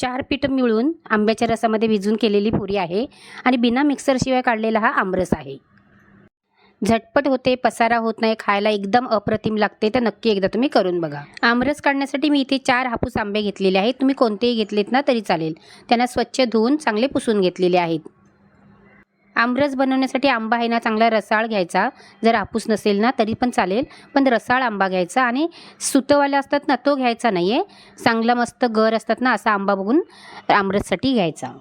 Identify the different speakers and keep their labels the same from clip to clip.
Speaker 1: 4 पीठं मिळून आंब्याच्या रसामध्ये भिजून केलेली पुरी आहे आणि बिना मिक्सरशिवाय काढलेला हा आमरस आहे। झटपट होते, पसारा होत नाही, खायला एकदम अप्रतिम लागते। तर नक्की एकदा तुम्ही करून बघा। आमरस काढण्यासाठी मी इथे 4 हापूस आंबे घेतलेले आहेत। तुम्ही कोणतेही घेतलेत ना तरी चालेल। त्यांना स्वच्छ धुवून चांगले पुसून घेतलेले आहेत। आमरस बनवण्यासाठी आंबा आहे ना चांगला रसाळ घ्यायचा। जर हापूस नसेल ना तरी पण चालेल, पण रसाळ आंबा घ्यायचा आणि सुतवाले असतात ना तो घ्यायचा नाहीये। चांगला मस्त गर असतात ना असा आंबा बघून आमरससाठी घ्यायचा।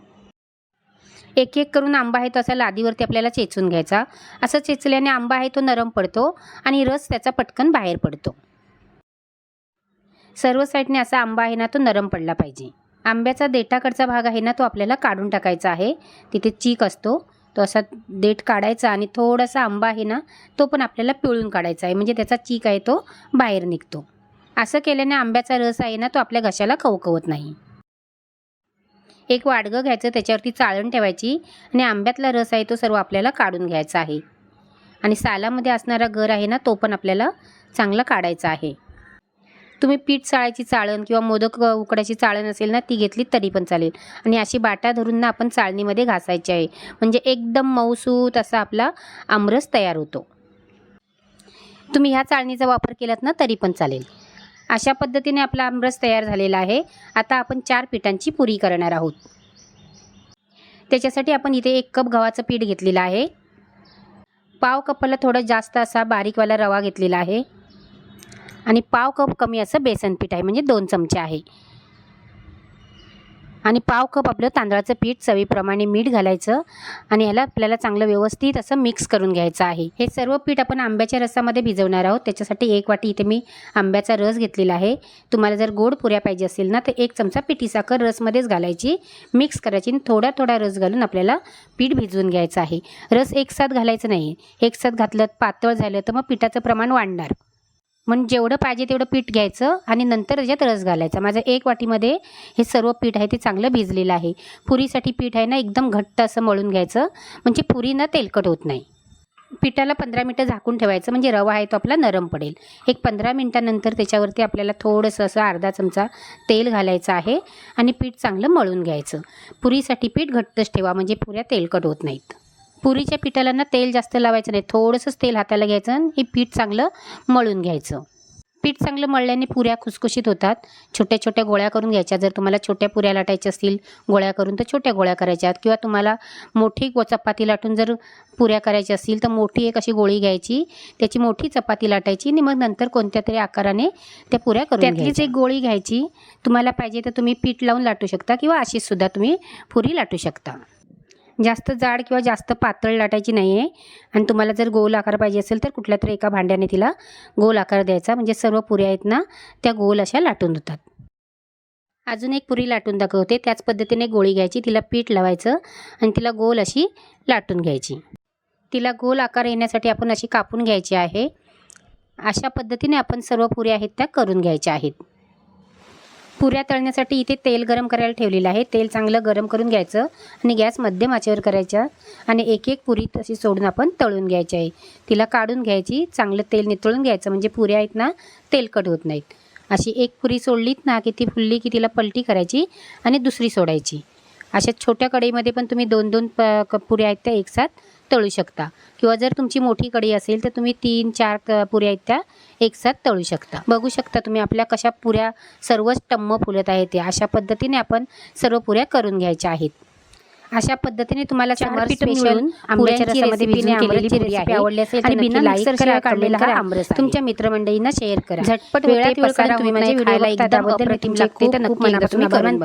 Speaker 1: एक एक करून आंबा आहे तो असा लादीवरती आपल्याला चेचून घ्यायचा। असं चेचल्याने आंबा आहे तो नरम पडतो आणि रस त्याचा पटकन बाहेर पडतो। सर्व साईडने असा आंबा आहे ना तो नरम पडला पाहिजे। आंब्याचा देठाकडचा भाग आहे ना तो आपल्याला काढून टाकायचा आहे। तिथे चीक असतो तो असा देठ काढायचा आणि थोडासा आंबा आहे ना तो पण आपल्याला पिळून काढायचा आहे, म्हणजे त्याचा चीक आहे तो बाहेर निघतो। असं केल्याने आंब्याचा रस आहे ना तो आपल्या घशाला खवखवत नाही। एक वाडगं घ्यायचं, त्याच्यावरती चाळण ठेवायची आणि आंब्यातला रस आहे तो सर्व आपल्याला काढून घ्यायचा आहे आणि सालामध्ये असणारा गर आहे ना तो पण आपल्याला चांगला काढायचा आहे। तुम्ही पीठ चाळायची चाळण किंवा मोदक उकडायची चाळण असेल ना ती घेतली तरी पण चालेल आणि अशी बाटा धरून ना आपण चाळणीमध्ये घासायची आहे, म्हणजे एकदम मऊसूत असा आपला आमरस तयार होतो। तुम्ही ह्या चाळणीचा वापर केलात ना तरी पण चालेल। अशा पद्धतीने आपला आमरस तयार झालेला आहे। आता आपण 4 पिठांची पुरी करणार आहोत। त्याच्यासाठी आपण इथे 1 कप गव्हाचं पीठ घेतलेलं आहे। पाव कपाला थोडा जास्त असा बारीकवाला रवा घेतलेला आहे आणि पाव कप कमी असं बेसन पीठ आहे, म्हणजे 2 चमचे आहे आणि पाव कप आपलं तांदळाचं पीठ, चवीप्रमाणे मीठ घालायचं आणि याला आपल्याला चांगलं व्यवस्थित असं मिक्स करून घ्यायचं आहे। हे सर्व पीठ आपण आंब्याच्या रसामध्ये भिजवणार आहोत। त्याच्यासाठी 1 वाटी इथे मी आंब्याचा रस घेतलेला आहे। तुम्हाला जर गोड पुऱ्या पाहिजे असेल ना तर 1 चमचा पिठी साखर रसमध्येच घालायची, मिक्स करायची आणि थोडा थोडा रस घालून आपल्याला पीठ भिजवून घ्यायचं आहे। रस एकसाथ घालायचं नाही, एकसाथ घातलं पातळ झालं तर मग पिठाचं प्रमाण वाढणार। म्हणजे जेवढं पाहिजे तेवढं पीठ घ्यायचं आणि नंतर त्याच्यात रस घालायचा। माझं 1 वाटीमध्ये हे सर्व पीठ आहे ते चांगलं भिजलेलं आहे। पुरीसाठी पीठ आहे ना एकदम घट्ट असं मळून घ्यायचं, म्हणजे पुरी ना तेलकट होत नाही। पिठाला 15 मिनिटं झाकून ठेवायचं, म्हणजे रवा आहे तो आपला नरम पडेल। एक 15 मिनिटांनंतर त्याच्यावरती आपल्याला थोडंसं असं अर्धा चमचा तेल घालायचं आहे आणि पीठ चांगलं मळून घ्यायचं। पुरीसाठी पीठ घट्टच ठेवा, म्हणजे पुऱ्या तेलकट होत नाहीत। पुरीच्या पिठाला ना तेल जास्त लावायचं नाही, थोडंसंच तेल हाताला घ्यायचं आणि हे पीठ चांगलं मळून घ्यायचं। पीठ चांगलं मळल्याने पुऱ्या खुसखुशीत होतात। छोट्या छोट्या गोळ्या करून घ्यायच्या। जर तुम्हाला छोट्या पुऱ्या लाटायच्या असतील गोळ्या करून तर छोट्या गोळ्या करायच्यात, किंवा तुम्हाला मोठी चपाती लाटून जर पुऱ्या करायच्या असतील तर मोठी एक अशी गोळी घ्यायची, त्याची मोठी चपाती लाटायची आणि मग नंतर कोणत्या तरी आकाराने त्या पुऱ्या करून घ्यायच्या। त्यातलीच एक गोळी घ्यायची, तुम्हाला पाहिजे तर तुम्ही पीठ लावून लाटू शकता किंवा अशीच सुद्धा तुम्ही पुरी लाटू शकता। जास्त जाड किंवा जास्त पातळ लाटायची नाही आहे आणि तुम्हाला जर गोल आकार पाहिजे असेल तर कुठल्या तरी एका भांड्याने तिला गोल आकार द्यायचा, म्हणजे सर्व पुऱ्या आहेत ना त्या गोल अशा लाटून होतात। अजून एक पुरी लाटून दाखवते। त्याच पद्धतीने गोळी घ्यायची, तिला पीठ लावायचं आणि तिला गोल अशी लाटून घ्यायची। तिला गोल आकार येण्यासाठी आपण अशी कापून घ्यायची आहे। अशा पद्धतीने आपण सर्व पुऱ्या आहेत त्या करून घ्यायच्या आहेत। पुऱ्या तळण्यासाठी इथे तेल गरम करायला ठेवलेलं आहे। तेल चांगलं गरम करून घ्यायचं आणि गॅस मध्यम आचेवर करायचा आणि एक एक पुरी तशी सोडून आपण तळून घ्यायची आहे। तिला काढून घ्यायची, चांगलं तेल नितळून घ्यायचं, म्हणजे पुऱ्या आहेत ना तेलकट होत नाहीत। अशी एक पुरी सोडलीत ना की ती फुलली की तिला पलटी करायची आणि दुसरी सोडायची। अशा छोट्या कढईमध्ये पण तुम्ही 2-2 पुऱ्या आहेत त्या एकसाथ तळू शकता, किंवा जर तुमची मोठी कढई असेल तर तुम्ही 3-4 पुऱ्या आहेत त्या एकसाथ तळू शकता। बघू शकता तुम्ही आपल्या कशा पुऱ्या सर्वच टम्म फुलत आहेत। अशा पद्धतीने आपण सर्व पुऱ्या करून घ्यायच्या आहेत। अशा पद्धतीने तुम्हाला समर स्पेशल आंब्याच्या रसामध्ये भिजून केलेली पुरी आवडली असेल तर बिना मिक्सरशिवाय काढलेला हा आमरस तुमच्या मित्रमंडळींना शेअर करा। झटपट वेळात पसारा तुम्ही माझ्या व्हिडिओला एकदम अप्रतिम लागते, तर नक्की एकदा तुम्ही करून बघा।